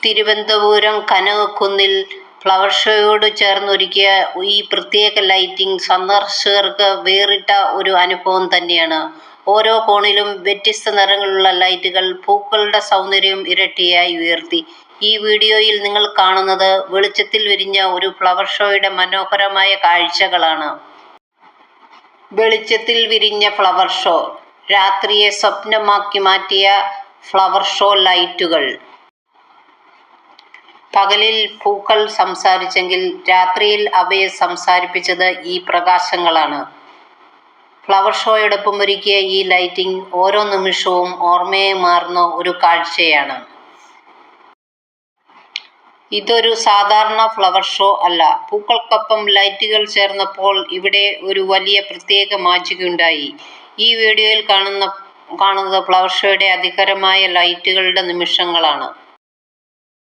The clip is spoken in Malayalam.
തിരുവനന്തപുരം കനകക്കുന്നിൽ ഫ്ലവർ ഷോയോട് ചേർന്നൊരുക്കിയ ഈ പ്രത്യേക ലൈറ്റിംഗ് സന്ദർശകർക്ക് വേറിട്ട ഒരു അനുഭവം തന്നെയാണ്. ഓരോ കോണിലും വ്യത്യസ്ത നിറങ്ങളിലുള്ള ലൈറ്റുകൾ പൂക്കളുടെ സൗന്ദര്യം ഇരട്ടിയായി ഉയർത്തി. ഈ വീഡിയോയിൽ നിങ്ങൾ കാണുന്നത് വെളിച്ചത്തിൽ വിരിഞ്ഞ ഒരു ഫ്ലവർ ഷോയുടെ മനോഹരമായ കാഴ്ചകളാണ്. വെളിച്ചത്തിൽ വിരിഞ്ഞ ഫ്ലവർ ഷോ. രാത്രിയെ സ്വപ്നമാക്കി മാറ്റിയ ഫ്ലവർ ഷോ ലൈറ്റുകൾ. പകലിൽ പൂക്കൾ സംസാരിച്ചെങ്കിൽ രാത്രിയിൽ അവയെ സംസാരിപ്പിച്ചത് ഈ പ്രകാശങ്ങളാണ്. ഫ്ലവർ ഷോയോടൊപ്പം ഒരുക്കിയ ഈ ലൈറ്റിംഗ് ഓരോ നിമിഷവും ഓർമ്മയായി മാറുന്ന ഒരു കാഴ്ചയാണ്. ഇതൊരു സാധാരണ ഫ്ലവർ ഷോ അല്ല. പൂക്കൾക്കൊപ്പം ലൈറ്റുകൾ ചേർന്നപ്പോൾ ഇവിടെ ഒരു വലിയ പ്രത്യേക മാജിക് ഈ വീഡിയോയിൽ കാണുന്നത് ഫ്ലവർ ഷോയുടെ അതികരമായ ലൈറ്റുകളുടെ നിമിഷങ്ങളാണ്.